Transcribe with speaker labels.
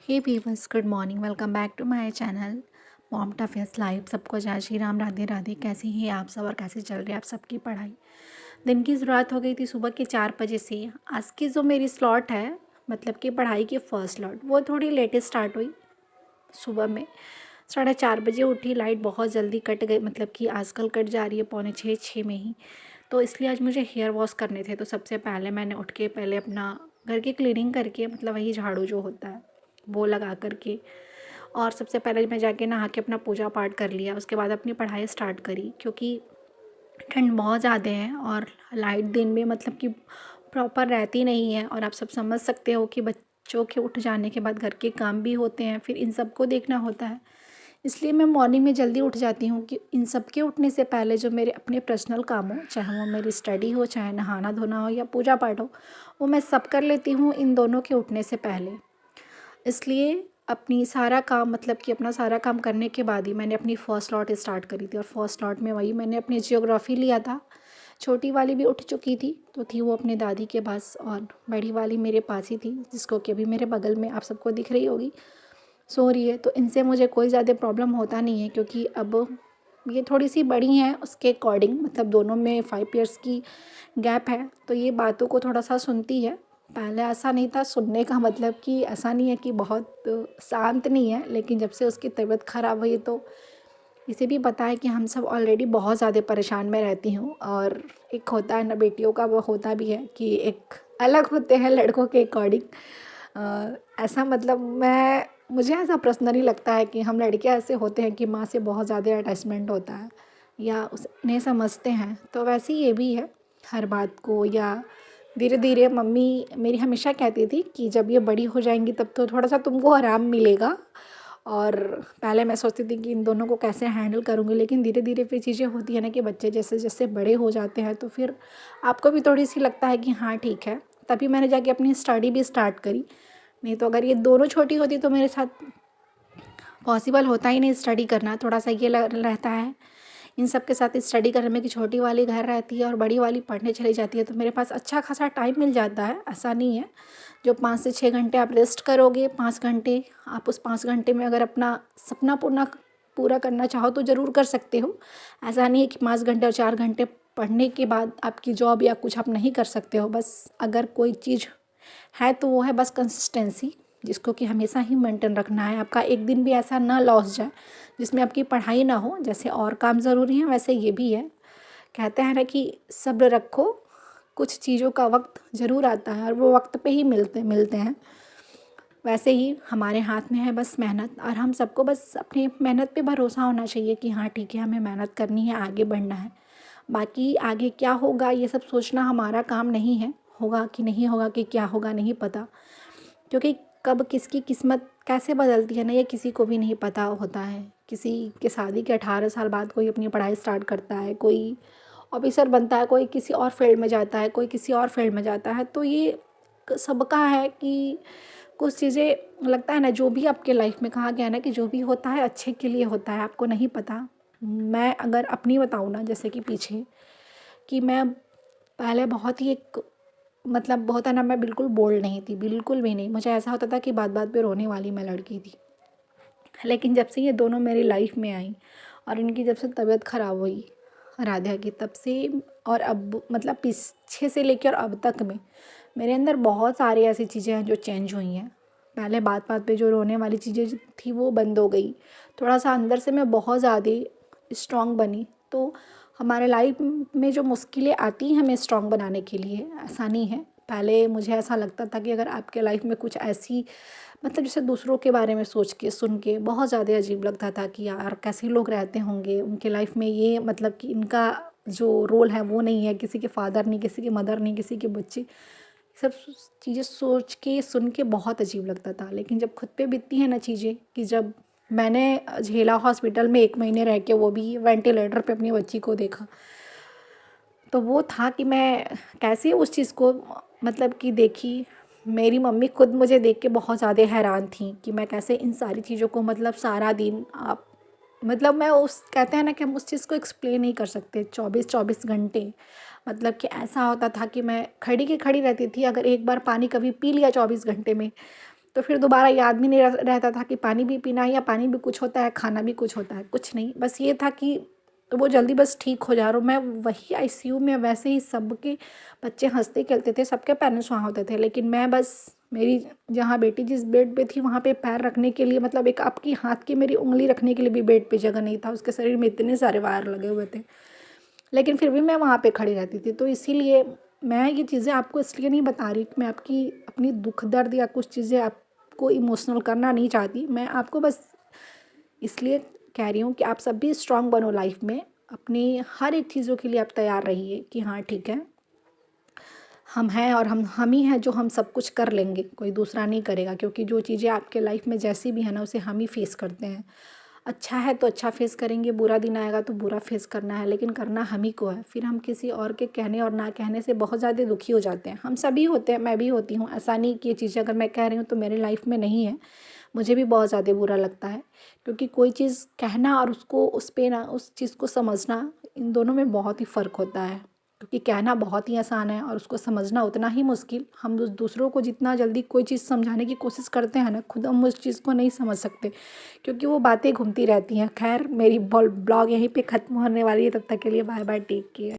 Speaker 1: Hey viewers, good morning. Welcome back to my channel mom toughest life. सबको जय श्री राम, राधे राधे। कैसे हैं आप सब और कैसे चल रही है आप सबकी पढ़ाई? दिन की शुरुआत हो गई थी सुबह के 4 बजे से। आज की जो मेरी स्लॉट है, मतलब कि पढ़ाई की फ़र्स्ट स्लॉट, वो थोड़ी लेटेस्ट स्टार्ट हुई। सुबह में 4:30 बजे उठी। लाइट बहुत जल्दी कट गई, मतलब कि आजकल कट जा रही है 5:45 में ही। तो इसलिए आज मुझे हेयर वॉश करने थे। तो सबसे पहले मैंने उठ के पहले अपना घर की क्लीनिंग करके, मतलब वही झाड़ू जो होता है वो लगा करके, और सबसे पहले मैं जाके नहा के अपना पूजा पाठ कर लिया। उसके बाद अपनी पढ़ाई स्टार्ट करी, क्योंकि ठंड बहुत ज़्यादा है और लाइट दिन में मतलब कि प्रॉपर रहती नहीं है। और आप सब समझ सकते हो कि बच्चों के उठ जाने के बाद घर के काम भी होते हैं, फिर इन सबको देखना होता है। इसलिए मैं मॉर्निंग में जल्दी उठ जाती हूँ कि इन सब के उठने से पहले जो मेरे अपने पर्सनल काम हो, चाहे वो मेरी स्टडी हो, चाहे नहाना धोना हो या पूजा पाठ हो, वो मैं सब कर लेती हूँ इन दोनों के उठने से पहले। इसलिए अपनी सारा काम, मतलब कि अपना सारा काम करने के बाद ही मैंने अपनी फ़र्स्ट लॉट स्टार्ट करी थी। और फर्स्ट लॉट में वही मैंने अपनी जियोग्राफ़ी लिया था। छोटी वाली भी उठ चुकी थी, तो थी वो अपने दादी के पास, और बड़ी वाली मेरे पास ही थी, जिसको कि अभी मेरे बगल में आप सबको दिख रही होगी, सो रही है। तो इनसे मुझे कोई ज़्यादा प्रॉब्लम होता नहीं है, क्योंकि अब ये थोड़ी सी बड़ी हैं उसके अकॉर्डिंग, मतलब दोनों में 5 ईयर्स की गैप है। तो ये बातों को थोड़ा सा सुनती है। पहले ऐसा नहीं था। सुनने का मतलब कि ऐसा नहीं है कि बहुत शांत नहीं है, लेकिन जब से उसकी तबीयत ख़राब हुई तो इसे भी पता है कि हम सब ऑलरेडी बहुत ज़्यादा परेशान में रहती हूँ। और एक होता है ना, बेटियों का वो होता भी है कि एक अलग होते हैं लड़कों के अकॉर्डिंग। ऐसा मतलब मुझे ऐसा पर्सनली लगता है कि हम लड़कियां ऐसे होते हैं कि माँ से बहुत ज़्यादा अटैचमेंट होता है या उन्हें समझते हैं। तो वैसे ही ये भी है हर बात को, या धीरे धीरे मम्मी मेरी हमेशा कहती थी कि जब ये बड़ी हो जाएंगी तब तो थोड़ा सा तुमको आराम मिलेगा। और पहले मैं सोचती थी कि इन दोनों को कैसे हैंडल करूँगी, लेकिन धीरे धीरे फिर चीज़ें होती है ना कि बच्चे जैसे जैसे बड़े हो जाते हैं तो फिर आपको भी थोड़ी सी लगता है कि हाँ ठीक है। तभी मैंने जाके अपनी स्टडी भी स्टार्ट करी। नहीं तो अगर ये दोनों छोटी होती तो मेरे साथ पॉसिबल होता ही नहीं स्टडी करना। थोड़ा सा ये रहता है इन सब के साथ स्टडी करने में कि छोटी वाली घर रहती है और बड़ी वाली पढ़ने चली जाती है, तो मेरे पास अच्छा खासा टाइम मिल जाता है। ऐसा नहीं है जो 5 से 6 घंटे आप रेस्ट करोगे, 5 घंटे आप उस 5 घंटे में अगर अपना सपना पूरा करना चाहो तो ज़रूर कर सकते हो। ऐसा नहीं है कि 5 घंटे और 4 घंटे पढ़ने के बाद आपकी जॉब या कुछ आप नहीं कर सकते हो। बस अगर कोई चीज़ है तो वो है बस कंसिस्टेंसी, जिसको कि हमेशा ही मेंटेन रखना है। आपका एक दिन भी ऐसा ना लॉस जाए जिसमें आपकी पढ़ाई ना हो। जैसे और काम ज़रूरी है वैसे ये भी है। कहते हैं ना कि सब्र रखो, कुछ चीज़ों का वक्त ज़रूर आता है और वो वक्त पे ही मिलते मिलते हैं। वैसे ही हमारे हाथ में है बस मेहनत, और हम सबको बस अपनी मेहनत पे भरोसा होना चाहिए कि हाँ ठीक है, हमें मेहनत करनी है, आगे बढ़ना है। बाकी आगे क्या होगा ये सब सोचना हमारा काम नहीं है। होगा कि नहीं होगा, कि क्या होगा नहीं पता, क्योंकि कब किसकी किस्मत कैसे बदलती है ना, ये किसी को भी नहीं पता होता है। किसी के शादी के 18 साल बाद कोई अपनी पढ़ाई स्टार्ट करता है, कोई ऑफिसर बनता है, कोई किसी और फील्ड में जाता है, कोई किसी और फील्ड में जाता है। तो ये सबका है कि कुछ चीज़ें लगता है ना, जो भी आपके लाइफ में कहा गया है ना कि जो भी होता है अच्छे के लिए होता है, आपको नहीं पता। मैं अगर अपनी बताऊँ ना, जैसे कि पीछे कि मैं पहले बहुत ही एक, मतलब होता ना, मैं बिल्कुल बोल्ड नहीं थी, बिल्कुल भी नहीं। मुझे ऐसा होता था कि बात बात पे रोने वाली मैं लड़की थी। लेकिन जब से ये दोनों मेरी लाइफ में आई और इनकी जब से तबीयत ख़राब हुई राधा की, तब से और अब, मतलब पीछे से लेकर अब तक में मेरे अंदर बहुत सारी ऐसी चीज़ें हैं जो चेंज हुई हैं। पहले बात बात पे जो रोने वाली चीज़ें थी वो बंद हो गई। थोड़ा सा अंदर से मैं बहुत ज़्यादा स्ट्रॉन्ग बनी। तो हमारे लाइफ में जो मुश्किलें आती हैं हमें स्ट्रॉन्ग बनाने के लिए, ऐसा नहीं है। पहले मुझे ऐसा लगता था कि अगर आपके लाइफ में कुछ ऐसी, मतलब जैसे दूसरों के बारे में सोच के सुन के बहुत ज़्यादा अजीब लगता था कि यार कैसे लोग रहते होंगे उनके लाइफ में, ये मतलब कि इनका जो रोल है वो नहीं है, किसी के फादर नहीं, किसी के मदर नहीं, किसी के बच्चे। सब चीज़ें सोच के सुन के बहुत अजीब लगता था। लेकिन जब खुद पे बीतती है ना चीज़ें, कि जब मैंने झेला हॉस्पिटल में 1 महीने रह के, वो भी वेंटिलेटर पे अपनी बच्ची को देखा, तो वो था कि मैं कैसे उस चीज़ को, मतलब कि देखी। मेरी मम्मी खुद मुझे देख के बहुत ज़्यादा हैरान थी कि मैं कैसे इन सारी चीज़ों को, मतलब सारा दिन आप, मतलब मैं उस, कहते हैं ना कि हम उस चीज़ को एक्सप्लेन नहीं कर सकते। 24-24 घंटे, मतलब कि ऐसा होता था कि मैं खड़ी की खड़ी रहती थी। अगर एक बार पानी कभी पी लिया 24 घंटे में तो फिर दोबारा याद भी नहीं रहता था कि पानी भी पीना है, या पानी भी कुछ होता है, खाना भी कुछ होता है, कुछ नहीं। बस ये था कि तो वो जल्दी बस ठीक हो जा रहा हूँ। मैं वही आईसीयू में वैसे ही सबके बच्चे हंसते खेलते थे, सबके पेरेंट्स वहाँ होते थे, लेकिन मैं बस मेरी जहाँ बेटी जिस बेड पे थी वहाँ पे पैर रखने के लिए, मतलब एक आपकी हाथ की मेरी उंगली रखने के लिए भी बेड पे जगह नहीं था। उसके शरीर में इतने सारे वायर लगे हुए थे, लेकिन फिर भी मैं वहाँ पे खड़ी रहती थी। तो इसीलिए मैं ये चीज़ें आपको इसलिए नहीं बता रही कि मैं आपकी अपनी दुख दर्द या कुछ चीज़ें आपको इमोशनल करना नहीं चाहती। मैं आपको बस इसलिए कह रही हूँ कि आप सब भी स्ट्रांग बनो लाइफ में, अपनी हर एक चीज़ों के लिए आप तैयार रहिए कि हाँ ठीक है, हम हैं और हम ही हैं जो हम सब कुछ कर लेंगे, कोई दूसरा नहीं करेगा। क्योंकि जो चीज़ें आपके लाइफ में जैसी भी है ना, उसे हम ही फेस करते हैं। अच्छा है तो अच्छा फेस करेंगे, बुरा दिन आएगा तो बुरा फेस करना है, लेकिन करना हम ही को है। फिर हम किसी और के कहने और ना कहने से बहुत ज़्यादा दुखी हो जाते हैं। हम सभी होते हैं, मैं भी होती हूँ। ऐसा नहीं कि ये चीज़ें अगर मैं कह रही हूँ तो मेरी लाइफ में नहीं है, मुझे भी बहुत ज़्यादा बुरा लगता है। क्योंकि कोई चीज़ कहना और उसको उस पे ना उस चीज़ को समझना, इन दोनों में बहुत ही फ़र्क होता है। क्योंकि कहना बहुत ही आसान है और उसको समझना उतना ही मुश्किल। हम दूसरों को जितना जल्दी कोई चीज़ समझाने की कोशिश करते हैं ना, खुद हम उस चीज़ को नहीं समझ सकते, क्योंकि वो बातें घूमती रहती हैं। खैर, मेरी ब्लॉग यहीं पे ख़त्म होने वाली है। तब तक के लिए बाय बाय, टेक केयर।